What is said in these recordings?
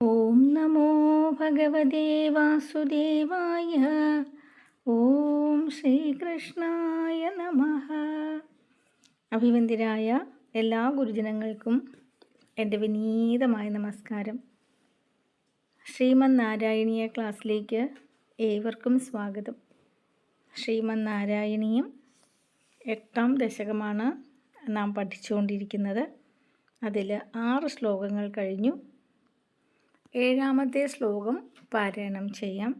ഓം നമോ ഭഗവതേ വാസുദേവായ. ഓം ശ്രീകൃഷ്ണായ നമഃ. അഭിവന്ദ്യരായ എല്ലാ ഗുരുജനങ്ങൾക്കും എൻ്റെ വിനീതമായ നമസ്കാരം. ശ്രീമന്നാരായണീയ ക്ലാസ്സിലേക്ക് ഏവർക്കും സ്വാഗതം. ശ്രീമന്നാരായണീയം 8ാം ദശകമാണ് നാം പഠിച്ചുകൊണ്ടിരിക്കുന്നത്. അതിൽ 6 ശ്ലോകങ്ങൾ കഴിഞ്ഞു. 7ാമത്തെ ശ്ലോകം പാരായണം ചെയ്യാം.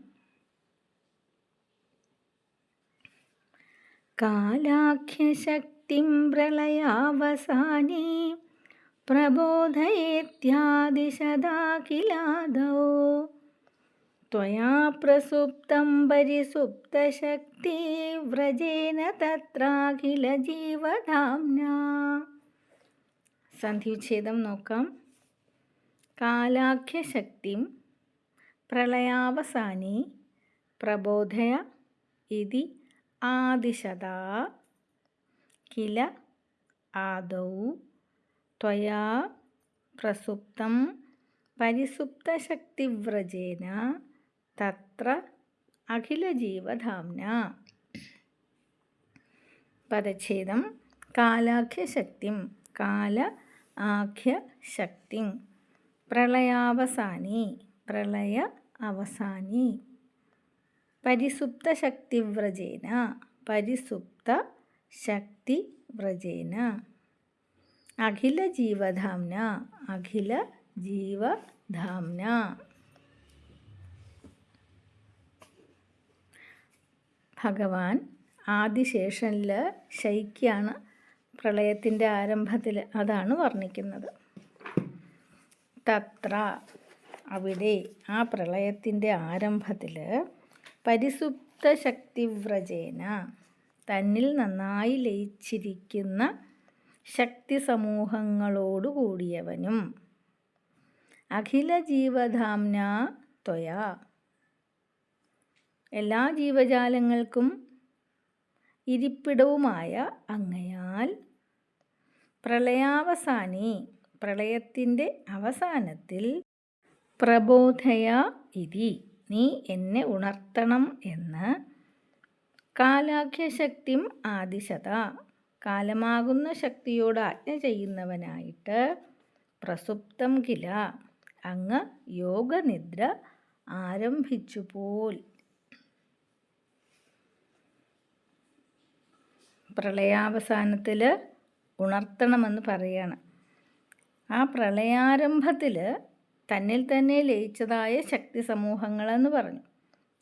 കാലാഖ്യശക്തിം പ്രളയാവസാനേ പ്രബോധയേത്യാദിശദാഖിലാദോ ത്വയാ പ്രസുപ്തം പരിസുപ്തശക്തി വ്രജേന തത്രാഖില ജീവധാംനാ. സന്ധിവിച്ഛേദം നോക്കാം. കാലാഖ്യശക്തിം പ്രളയാവസാനേ പ്രബോധയ ഇതി ആദിശതാ കില ആദൗ ത്വയാ പ്രസുപ്തം പരിസുപ്തശക്തിവ്രജേന തത്ര അഖിലജീവധാംനാ. പദച്ഛേദം. കാലാഖ്യശക്തിം കാല ആഖ്യശക്തിം പ്രളയാവസാനേ പ്രളയ അവസാനേ പരിസുപ്തശക്തിവ്രജേന പരിസുപ്തശക്തിവ്രജേന അഖിലജീവധാംന അഖിലജീവധാംന. ഭഗവാൻ ആദിശേഷനിൽ ശയിക്കുകയാണ് പ്രളയത്തിൻ്റെ ആരംഭത്തിൽ. അതാണ് വർണ്ണിക്കുന്നത്. തത്ര അവിടെ, ആ പ്രളയത്തിൻ്റെ ആരംഭത്തിൽ പരിസുപ്തശക്തിവ്രജേന തന്നിൽ നന്നായി ലയിച്ചിരിക്കുന്ന ശക്തി സമൂഹങ്ങളോടു കൂടിയവനും അഖില ജീവധാംന ത്വയാ എല്ലാ ജീവജാലങ്ങൾക്കും ഇരിപ്പിടവുമായ അങ്ങയാൽ പ്രളയാവസാനേ പ്രളയത്തിൻ്റെ അവസാനത്തിൽ പ്രബോധയ ഇതി നീ എന്നെ ഉണർത്തണം എന്ന് കാലാഖ്യശക്തിം ആദിശത കാലമാകുന്ന ശക്തിയോട് ആജ്ഞ ചെയ്യുന്നവനായിട്ട് പ്രസുപ്തം കില അങ്ങ് യോഗനിദ്ര ആരംഭിച്ചു പോൽ. പ്രളയാവസാനത്തിൽ ഉണർത്തണമെന്ന് പറയാണ്. ആ പ്രളയാരംഭത്തിൽ തന്നിൽ തന്നെ ലയിച്ചതായ ശക്തി സമൂഹങ്ങളെന്ന് പറഞ്ഞു.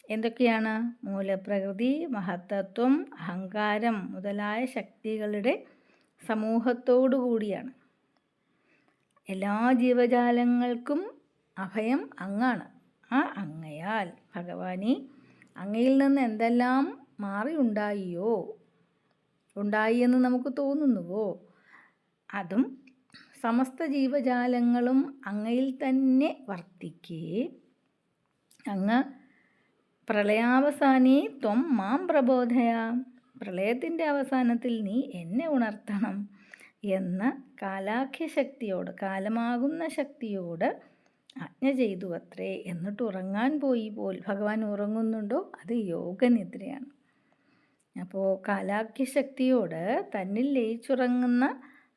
എന്തൊക്കെയാണ്? മൂലപ്രകൃതി, മഹത്തത്വം, അഹങ്കാരം മുതലായ ശക്തികളുടെ സമൂഹത്തോടു കൂടിയാണ്. എല്ലാ ജീവജാലങ്ങൾക്കും അഭയം അങ്ങാണ്. ആ അങ്ങയാൽ ഭഗവാനെ അങ്ങയിൽ നിന്ന് എന്തെല്ലാം മാറി ഉണ്ടായി എന്ന് നമുക്ക് തോന്നുന്നുവോ അതും സമസ്ത ജീവജാലങ്ങളും അങ്ങയിൽ തന്നെ വർത്തിക്കേ അങ്ങ് പ്രളയാവസാനേ ത്വം മാം പ്രബോധയ പ്രളയത്തിൻ്റെ അവസാനത്തിൽ നീ എന്നെ ഉണർത്തണം എന്ന് കാലാഖ്യശക്തിയോട് കാലമാകുന്ന ശക്തിയോട് ആജ്ഞ ചെയ്തു അത്രേ. എന്നിട്ട് ഉറങ്ങാൻ പോയി പോൽ. ഭഗവാൻ ഉറങ്ങുന്നുണ്ടോ? അത് യോഗനിദ്രയാണ്. അപ്പോൾ കാലാഖ്യശക്തിയോട് തന്നിൽ ലയിച്ചുറങ്ങുന്ന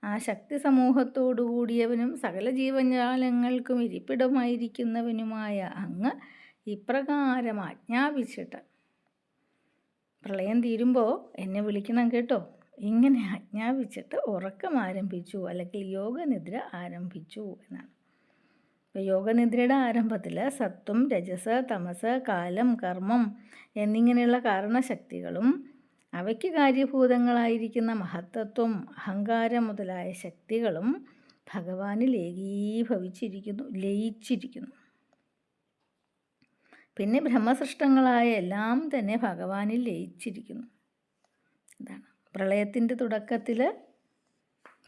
ആ ശക്തി സമൂഹത്തോടു കൂടിയവനും സകല ജീവജാലങ്ങൾക്കും ഇരിപ്പിടമായിരിക്കുന്നവനുമായ അങ്ങ് ഇപ്രകാരം ആജ്ഞാപിച്ചിട്ട് പ്രളയം തീരുമ്പോൾ എന്നെ വിളിക്കണം കേട്ടോ, ഇങ്ങനെ ആജ്ഞാപിച്ചിട്ട് ഉറക്കം ആരംഭിച്ചു, അല്ലെങ്കിൽ യോഗനിദ്ര ആരംഭിച്ചു എന്നാണ്. അപ്പോൾ യോഗനിദ്രയുടെ ആരംഭത്തിൽ സത്വം, രജസ്, തമസ്, കാലം, കർമ്മം എന്നിങ്ങനെയുള്ള കാരണശക്തികളും അവയ്ക്ക് കാര്യഭൂതങ്ങളായിരിക്കുന്ന മഹത്തത്വം, അഹങ്കാരം മുതലായ ശക്തികളും ഭഗവാനിൽ ലയിച്ചിരിക്കുന്നു. പിന്നെ ബ്രഹ്മസൃഷ്ടങ്ങളായ എല്ലാം തന്നെ ഭഗവാനിൽ ലയിച്ചിരിക്കുന്നു. ഇതാണ് പ്രളയത്തിൻ്റെ തുടക്കത്തിൽ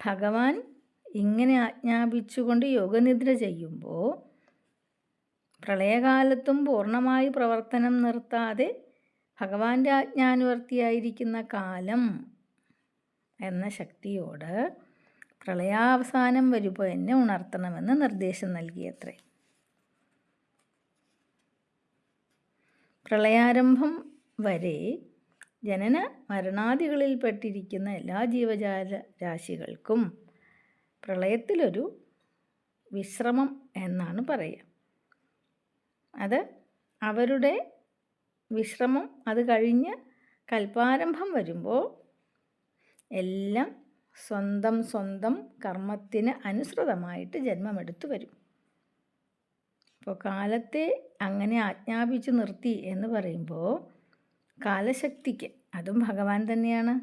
ഭഗവാൻ ഇങ്ങനെ ആജ്ഞാപിച്ചുകൊണ്ട് യോഗനിദ്ര ചെയ്യുമ്പോൾ പ്രളയകാലത്തും പൂർണ്ണമായി പ്രവർത്തനം നിർത്താതെ ഭഗവാന്റെ ആജ്ഞാനുവർത്തിയായിരിക്കുന്ന കാലം എന്ന ശക്തിയോട് പ്രളയാവസാനം വരുമ്പോൾ എന്നെ ഉണർത്തണമെന്ന് നിർദ്ദേശം നൽകിയത്രേ. പ്രളയാരംഭം വരെ ജനന മരണാദികളിൽപ്പെട്ടിരിക്കുന്ന എല്ലാ ജീവജാല രാശികൾക്കും പ്രളയത്തിലൊരു വിശ്രമം എന്നാണ് പറയുക. അത് അവരുടെ വിശ്രമം അത് കഴിഞ്ഞ് കൽപ്പാരംഭം വരുമ്പോൾ എല്ലാം സ്വന്തം കർമ്മത്തിന് അനുസൃതമായിട്ട് ജന്മമെടുത്തു വരും. അപ്പോൾ കാലത്തെ അങ്ങനെ ആജ്ഞാപിച്ച് നിർത്തി എന്ന് പറയുമ്പോൾ കാലശക്തിക്ക്, അതും ഭഗവാൻ തന്നെയാണ്,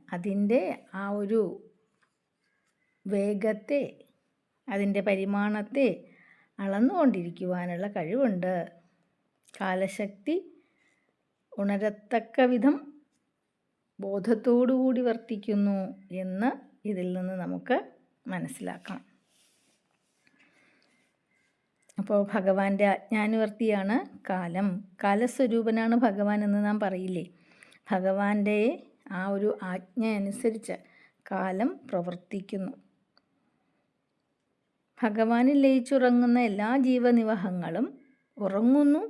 അതിൻ്റെ ആ ഒരു വേഗത്തെ, അതിൻ്റെ പരിമാണത്തെ അളന്നുകൊണ്ടിരിക്കുവാനുള്ള കഴിവുണ്ട്. കാലശക്തി ഉണരത്തക്ക വിധം ബോധത്തോടുകൂടി വർത്തിക്കുന്നു എന്ന് ഇതിൽ നിന്ന് നമുക്ക് മനസ്സിലാക്കാം. അപ്പോൾ ഭഗവാന്റെ ആജ്ഞാനുവർത്തിയാണ് കാലം. കാലസ്വരൂപനാണ് ഭഗവാൻ എന്ന് നാം പറയില്ലേ. ഭഗവാന്റെ ആ ഒരു ആജ്ഞ അനുസരിച്ച് കാലം പ്രവർത്തിക്കുന്നു. ഭഗവാനിൽ ലയിച്ചുറങ്ങുന്ന എല്ലാ ജീവനിവഹങ്ങളും ഉറങ്ങുന്നു,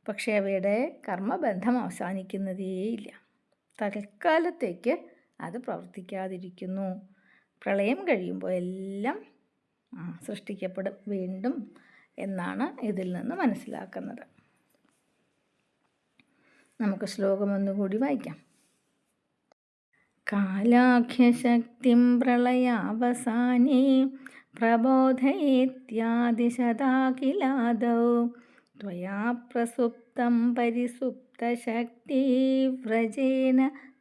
പക്ഷേ അവയുടെ കർമ്മബന്ധം അവസാനിക്കുന്നതേയില്ല. തൽക്കാലത്തേക്ക് അത് പ്രവർത്തിക്കാതിരിക്കുന്നു. പ്രളയം കഴിയുമ്പോൾ എല്ലാം സൃഷ്ടിക്കപ്പെടും വീണ്ടും എന്നാണ് ഇതിൽ നിന്ന് മനസ്സിലാക്കുന്നത്. നമുക്ക് ശ്ലോകം ഒന്നുകൂടി വായിക്കാം. കാലാഖ്യശക്തിം പ്രളയാവസാനേ പ്രബോധയേത്യാദിശതാഖിലാദൗ ത്വയാ പ്രസുപ്തം പരിസുപ്തശക്തി വ്രജേന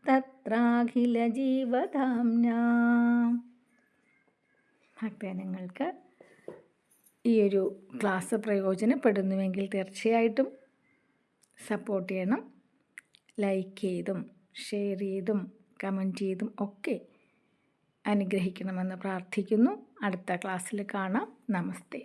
തത്രാഖില ജീവധാംനാ. ഭക്തജനങ്ങൾക്ക് ഈ ഒരു ക്ലാസ് പ്രയോജനപ്പെടുന്നുവെങ്കിൽ തീർച്ചയായിട്ടും സപ്പോർട്ട് ചെയ്യണം. ലൈക്ക് ചെയ്തും ഷെയർ ചെയ്തും കമൻറ്റ് ചെയ്തും ഒക്കെ അനുഗ്രഹിക്കണമെന്ന് പ്രാർത്ഥിക്കുന്നു. അടുത്ത ക്ലാസ്സിൽ കാണാം. നമസ്തേ.